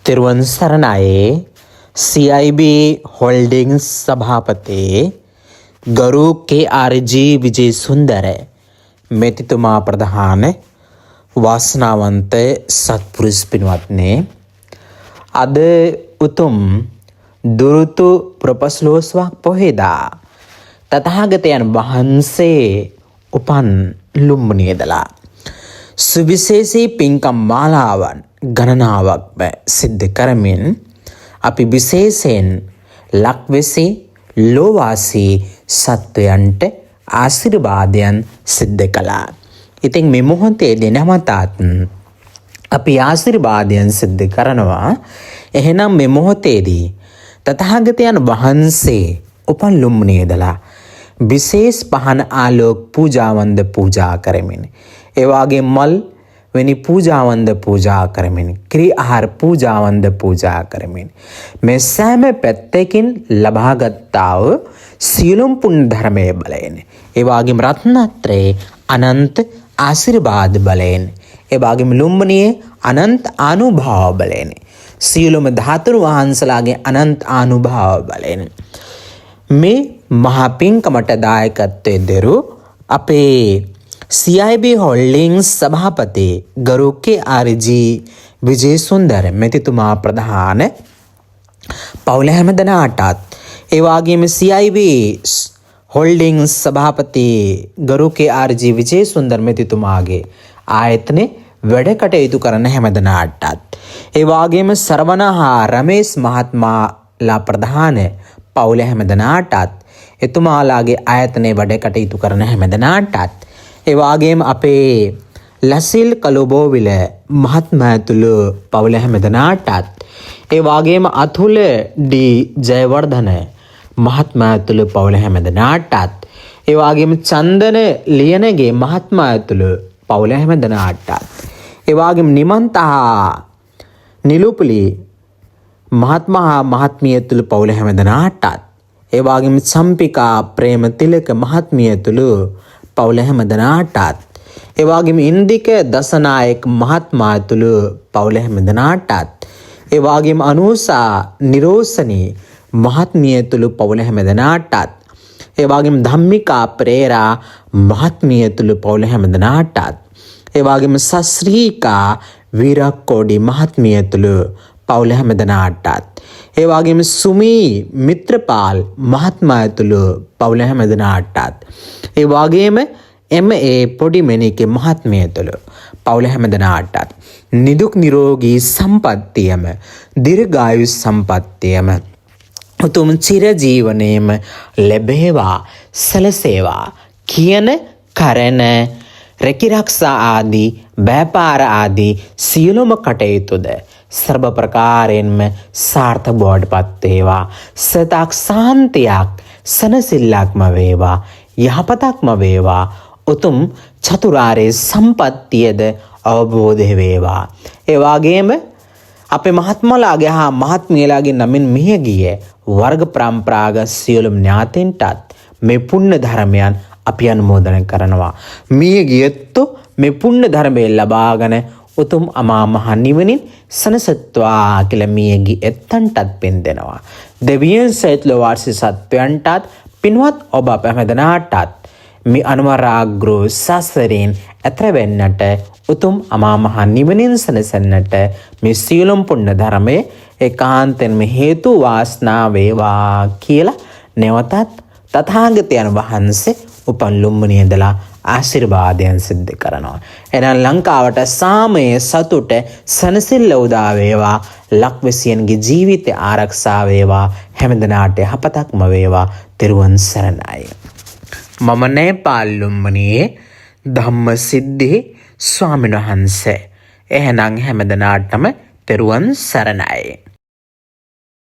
තෙරුවන් සරණයි. CIB holdings सभापति गरु KRG विजयसुंदर මෙතිතුමා ප්‍රධාන වාසනාවන්ත සත්පුරුෂ පින්වත්නි, අද උතුම් දුරුතු ප්‍රපස්ලෝස්වක් පොහේදා තථාගතයන් වහන්සේ උපන් ලුම්බිනියදලා සුවිශේෂී පින්කම් මාලාවන් ගණනාවක් සිද්ධ කරමින් අපි විශේෂයෙන් ලක්වැසි ලෝවාසී සත්වයන්ට ආශිර්වාදයන් සිද්ධ කළා. ඉතින් මේ මොහොතේදී නැවතත් අපි ආශිර්වාදයන් සිද්ධ කරනවා. එහෙනම් මේ මොහොතේදී තථාගතයන් වහන්සේ උපන් ලුම්බිනියදලා විශේෂ පහන ආලෝක පූජාවන්ද පූජා කරමින්, ඒ වගේ මල් වෙනි පූජාවන්ද පූජා කරමින්, ක්‍රී ආහාර පූජාවන්ද පූජා කරමින් මේ සෑම පැත්තකින් ලබාගත්තා වූ සියලුම පුණ්‍ය ධර්මයේ බලයෙන්, ඒ වගේම රත්නත්‍රයේ අනන්ත ආශිර්වාද බලයෙන්, ඒ වගේම ලුම්බිනියේ අනන්ත අනුභව බලයෙන්, සියලුම ධාතුන් වහන්සලාගේ අනන්ත අනුභව බලයෙන් මේ මහා පින්කමට දායකත්වයේ දරු අපේ CIB होल्डिंग्स सभापति गरु KRG विजयसुंदर මෙතිතුමා ප්‍රධාන පවුල හැමදෙනාටත්, ඒ වගේම CIB होल्डिंग्स सभापति गरु KRG विजयसुंदर මෙතිතුමාගේ ආයතනයේ වැඩ කටයුතු කරන හැමදෙනාටත්, ඒ වගේම සරවණහා රමේෂ් මහත්මයාලා ප්‍රධාන පවුල හැමදෙනාටත්, එතුමාලාගේ ආයතනයේ වැඩ කටයුතු කරන හැමදෙනාටත්, ඒ වගේම අපේ ලසිල් කලුබෝවිල මහත්මයාතුළු පවුල හැමදෙනාටත්, ඒ වගේම අතුල ඩී ජයවර්ධන මහත්මයාතුළු පවුල හැමදෙනාටත්, ඒ වගේම චන්දන ලියනගේ මහත්මයාතුළු පවුල හැමදෙනාටත්, ඒ වගේම නිමන්තහා නිලුපුලි මහත්මයා මහත්මියතුළු පවුල හැමදෙනාටත්, ඒ වගේම චම්පිකා ප්‍රේමතිලක මහත්මියතුළු පවුල හැමදෙනාටත්, ඒ වගේම ඉන්දික දසනායක මහත්මයාතුළු පවුල හැමදෙනාටත්, ඒ වගේම අනුසා නිරෝසනී මහත්මියතුළු පවුල හැමදෙනාටත්, ඒ වගේම ධම්මිකා පෙරේරා මහත්මියතුළු පවුල හැමදෙනාටත්, ඒ වගේම සස්ත්‍රීකා වීරක්කොඩි මහත්මියතුළු පවුල හැමදෙනාටත්, ඒ වගේම සුමී මිත්‍රපාල් මහත්මයාතුළු පවුල හැමදෙනාටත්, ඒ වගේම පොඩිමණිකේ මහත්මියතුළු පවුල හැමදෙනාටත් නිදුක් නිරෝගී සම්පන්නියම දීර්ඝායු සම්පන්නියම උතුම් චිරජීවනයේම ලැබේවා සැලසේවා කියන කරන රැකිරක්ෂා ආදී ව්‍යාපාර ආදී සියලුම කටයුතුද සර්ව ප්‍රකාරයෙන්ම සාර්ථක බවට පත් වේවා. සතක් සාන්තියක් සනසිල්ලක්ම වේවා, යහපතක්ම වේවා, උතුම් චතුරාර්ය සම්පත්තියද අවබෝධ වේවා. ඒ වගේම අපේ මහත්මලාගේ හා මහත්මියලාගේ නමින් මිය ගිය වර්ග පරම්පරාගත සියලුම ඥාතීන්ටත් මේ පුණ්‍ය ධර්මයන් අපි අනුමෝදන් කරනවා. මිය ගියත්තු මේ පුණ්‍ය ධර්මය ලබාගෙන උතුම් අමා මහ නිවනින් සනසත්වා කියලා මියගි එත්තන්ටත් පින් දෙනවා. දෙවියන් සහිත ලෝවාසී සත්වයන්ටත් පින්වත් ඔබ අප හැමදෙනාටත් මේ අනුමරාග්‍රෝ සසරෙන් ඇතර වෙන්නට, උතුම් අමා මහ නිවනින් සනසන්නට මේ සියලුම පුණ්‍ය ධර්මයේ ඒකාන්තයෙන්ම හේතු වාසනා වේවා කියලා නැවතත් තථාගතයන් වහන්සේ උපන් ලුම්බිනියදලා ආශිර්වාදයන් සිද්ධ කරනවා. එහෙනම් ලංකාවට සාමය, සතුට, සනසිල්ල උදා වේවා. ලක්වැසියන්ගේ ජීවිත ආරක්ෂා වේවා. හැමදෙනාට යහපතක්ම වේවා. තෙරුවන් සරණයි. මම නේපාල් ලුම්බිනියේ ධම්මසිද්ධි ස්වාමීන් වහන්සේ. එහෙනම් හැමදෙනාටම තෙරුවන් සරණයි.